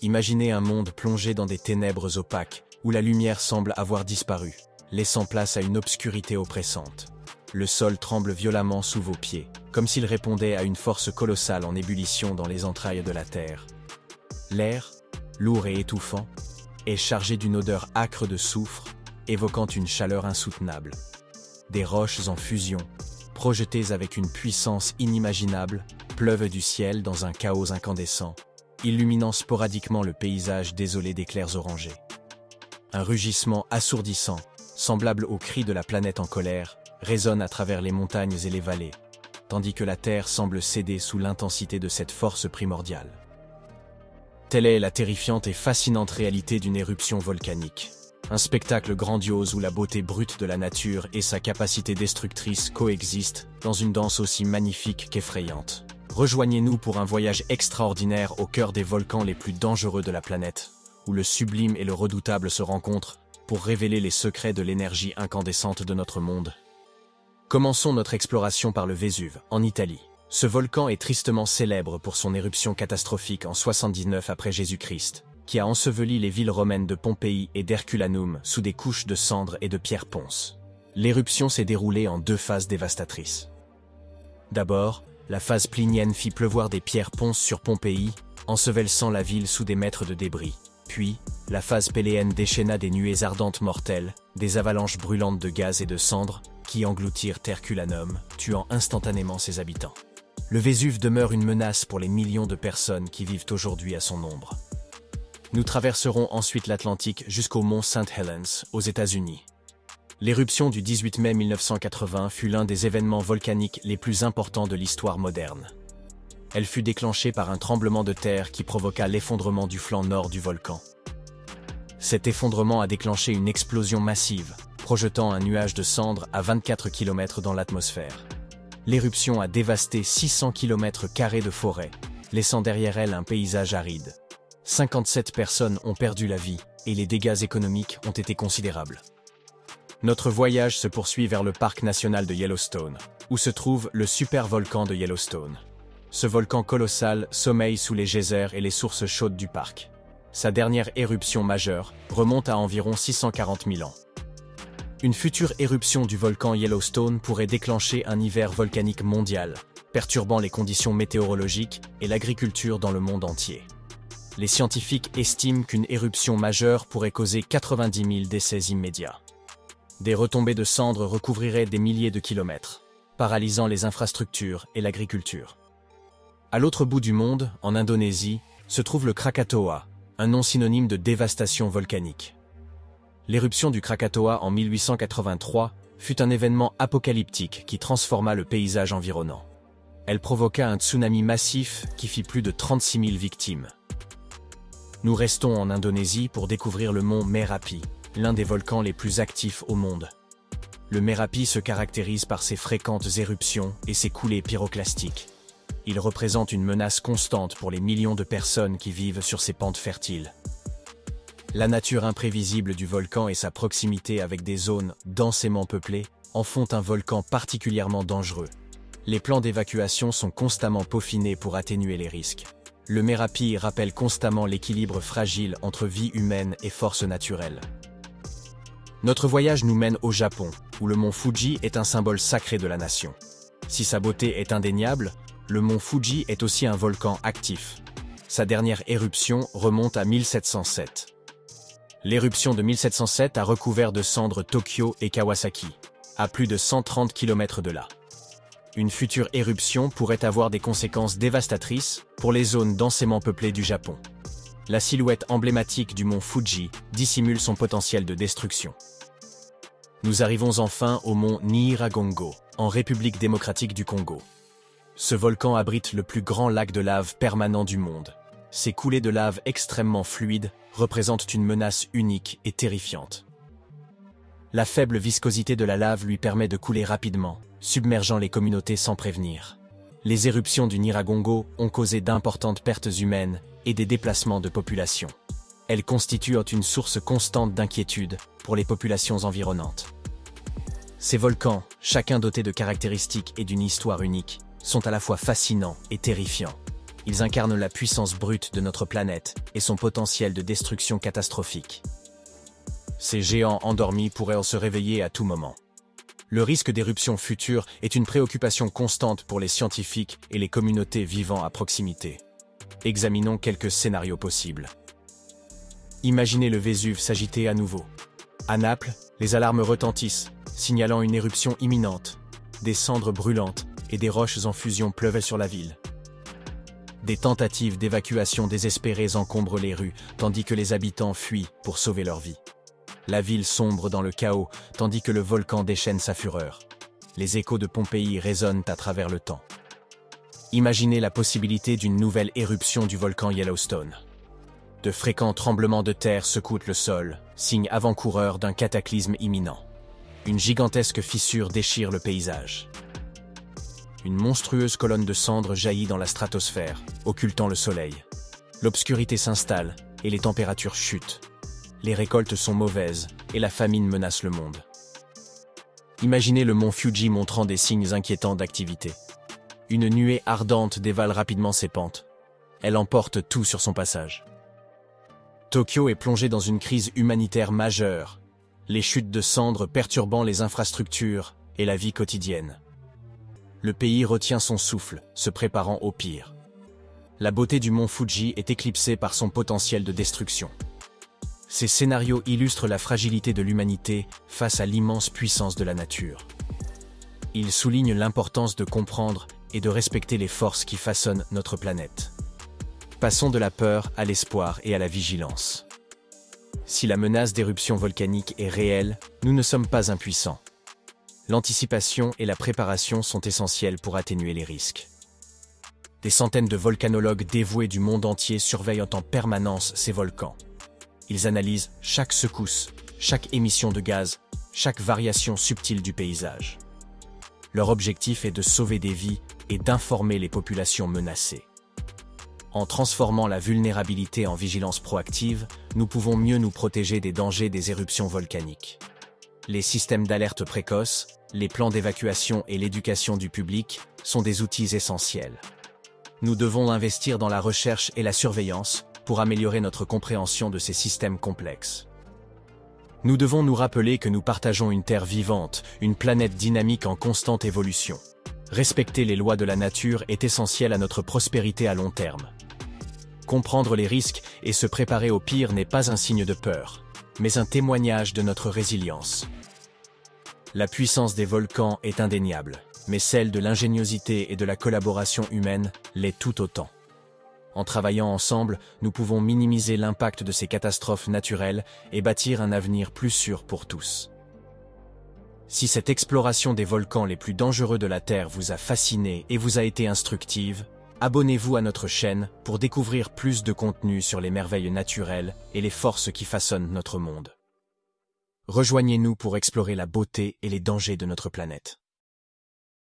Imaginez un monde plongé dans des ténèbres opaques, où la lumière semble avoir disparu, laissant place à une obscurité oppressante. Le sol tremble violemment sous vos pieds, comme s'il répondait à une force colossale en ébullition dans les entrailles de la terre. L'air, lourd et étouffant, est chargé d'une odeur âcre de soufre, évoquant une chaleur insoutenable. Des roches en fusion, projetées avec une puissance inimaginable, pleuvent du ciel dans un chaos incandescent, illuminant sporadiquement le paysage désolé d'éclairs orangés. Un rugissement assourdissant, semblable au cri de la planète en colère, résonne à travers les montagnes et les vallées, tandis que la Terre semble céder sous l'intensité de cette force primordiale. Telle est la terrifiante et fascinante réalité d'une éruption volcanique. Un spectacle grandiose où la beauté brute de la nature et sa capacité destructrice coexistent dans une danse aussi magnifique qu'effrayante. Rejoignez-nous pour un voyage extraordinaire au cœur des volcans les plus dangereux de la planète, où le sublime et le redoutable se rencontrent pour révéler les secrets de l'énergie incandescente de notre monde. Commençons notre exploration par le Vésuve, en Italie. Ce volcan est tristement célèbre pour son éruption catastrophique en 79 après Jésus-Christ, qui a enseveli les villes romaines de Pompéi et d'Herculanum sous des couches de cendres et de pierres ponces. L'éruption s'est déroulée en 2 phases dévastatrices. D'abord, la phase plinienne fit pleuvoir des pierres ponces sur Pompéi, ensevelissant la ville sous des mètres de débris. Puis, la phase péléenne déchaîna des nuées ardentes mortelles, des avalanches brûlantes de gaz et de cendres, qui engloutirent Herculanum, tuant instantanément ses habitants. Le Vésuve demeure une menace pour les millions de personnes qui vivent aujourd'hui à son ombre. Nous traverserons ensuite l'Atlantique jusqu'au mont St. Helens, aux États-Unis. L'éruption du 18 mai 1980 fut l'un des événements volcaniques les plus importants de l'histoire moderne. Elle fut déclenchée par un tremblement de terre qui provoqua l'effondrement du flanc nord du volcan. Cet effondrement a déclenché une explosion massive, projetant un nuage de cendres à 24 km dans l'atmosphère. L'éruption a dévasté 600 km² de forêt, laissant derrière elle un paysage aride. 57 personnes ont perdu la vie et les dégâts économiques ont été considérables. Notre voyage se poursuit vers le parc national de Yellowstone, où se trouve le supervolcan de Yellowstone. Ce volcan colossal sommeille sous les geysers et les sources chaudes du parc. Sa dernière éruption majeure remonte à environ 640 000 ans. Une future éruption du volcan Yellowstone pourrait déclencher un hiver volcanique mondial, perturbant les conditions météorologiques et l'agriculture dans le monde entier. Les scientifiques estiment qu'une éruption majeure pourrait causer 90 000 décès immédiats. Des retombées de cendres recouvriraient des milliers de kilomètres, paralysant les infrastructures et l'agriculture. À l'autre bout du monde, en Indonésie, se trouve le Krakatoa, un nom synonyme de dévastation volcanique. L'éruption du Krakatoa en 1883 fut un événement apocalyptique qui transforma le paysage environnant. Elle provoqua un tsunami massif qui fit plus de 36 000 victimes. Nous restons en Indonésie pour découvrir le mont Merapi, l'un des volcans les plus actifs au monde. Le Merapi se caractérise par ses fréquentes éruptions et ses coulées pyroclastiques. Il représente une menace constante pour les millions de personnes qui vivent sur ces pentes fertiles. La nature imprévisible du volcan et sa proximité avec des zones densément peuplées en font un volcan particulièrement dangereux. Les plans d'évacuation sont constamment peaufinés pour atténuer les risques. Le Merapi rappelle constamment l'équilibre fragile entre vie humaine et force naturelle. Notre voyage nous mène au Japon, où le mont Fuji est un symbole sacré de la nation. Si sa beauté est indéniable, le mont Fuji est aussi un volcan actif. Sa dernière éruption remonte à 1707. L'éruption de 1707 a recouvert de cendres Tokyo et Kawasaki, à plus de 130 km de là. Une future éruption pourrait avoir des conséquences dévastatrices pour les zones densément peuplées du Japon. La silhouette emblématique du mont Fuji dissimule son potentiel de destruction. Nous arrivons enfin au mont Nyiragongo, en République démocratique du Congo. Ce volcan abrite le plus grand lac de lave permanent du monde. Ces coulées de lave extrêmement fluides représentent une menace unique et terrifiante. La faible viscosité de la lave lui permet de couler rapidement, submergeant les communautés sans prévenir. Les éruptions du Nyiragongo ont causé d'importantes pertes humaines et des déplacements de population. Elles constituent une source constante d'inquiétude pour les populations environnantes. Ces volcans, chacun doté de caractéristiques et d'une histoire unique, sont à la fois fascinants et terrifiants. Ils incarnent la puissance brute de notre planète et son potentiel de destruction catastrophique. Ces géants endormis pourraient se réveiller à tout moment. Le risque d'éruption future est une préoccupation constante pour les scientifiques et les communautés vivant à proximité. Examinons quelques scénarios possibles. Imaginez le Vésuve s'agiter à nouveau. À Naples, les alarmes retentissent, signalant une éruption imminente. Des cendres brûlantes et des roches en fusion pleuvent sur la ville. Des tentatives d'évacuation désespérées encombrent les rues, tandis que les habitants fuient pour sauver leur vie. La ville sombre dans le chaos, tandis que le volcan déchaîne sa fureur. Les échos de Pompéi résonnent à travers le temps. Imaginez la possibilité d'une nouvelle éruption du volcan Yellowstone. De fréquents tremblements de terre secouent le sol, signe avant-coureur d'un cataclysme imminent. Une gigantesque fissure déchire le paysage. Une monstrueuse colonne de cendres jaillit dans la stratosphère, occultant le soleil. L'obscurité s'installe et les températures chutent. Les récoltes sont mauvaises et la famine menace le monde. Imaginez le mont Fuji montrant des signes inquiétants d'activité. Une nuée ardente dévale rapidement ses pentes. Elle emporte tout sur son passage. Tokyo est plongé dans une crise humanitaire majeure, les chutes de cendres perturbant les infrastructures et la vie quotidienne. Le pays retient son souffle, se préparant au pire. La beauté du mont Fuji est éclipsée par son potentiel de destruction. Ces scénarios illustrent la fragilité de l'humanité face à l'immense puissance de la nature. Ils soulignent l'importance de comprendre et de respecter les forces qui façonnent notre planète. Passons de la peur à l'espoir et à la vigilance. Si la menace d'éruption volcanique est réelle, nous ne sommes pas impuissants. L'anticipation et la préparation sont essentielles pour atténuer les risques. Des centaines de volcanologues dévoués du monde entier surveillent en permanence ces volcans. Ils analysent chaque secousse, chaque émission de gaz, chaque variation subtile du paysage. Leur objectif est de sauver des vies et d'informer les populations menacées. En transformant la vulnérabilité en vigilance proactive, nous pouvons mieux nous protéger des dangers des éruptions volcaniques. Les systèmes d'alerte précoce, les plans d'évacuation et l'éducation du public sont des outils essentiels. Nous devons investir dans la recherche et la surveillance pour améliorer notre compréhension de ces systèmes complexes. Nous devons nous rappeler que nous partageons une Terre vivante, une planète dynamique en constante évolution. Respecter les lois de la nature est essentiel à notre prospérité à long terme. Comprendre les risques et se préparer au pire n'est pas un signe de peur, mais un témoignage de notre résilience. La puissance des volcans est indéniable, mais celle de l'ingéniosité et de la collaboration humaine l'est tout autant. En travaillant ensemble, nous pouvons minimiser l'impact de ces catastrophes naturelles et bâtir un avenir plus sûr pour tous. Si cette exploration des volcans les plus dangereux de la Terre vous a fasciné et vous a été instructive, abonnez-vous à notre chaîne pour découvrir plus de contenu sur les merveilles naturelles et les forces qui façonnent notre monde. Rejoignez-nous pour explorer la beauté et les dangers de notre planète.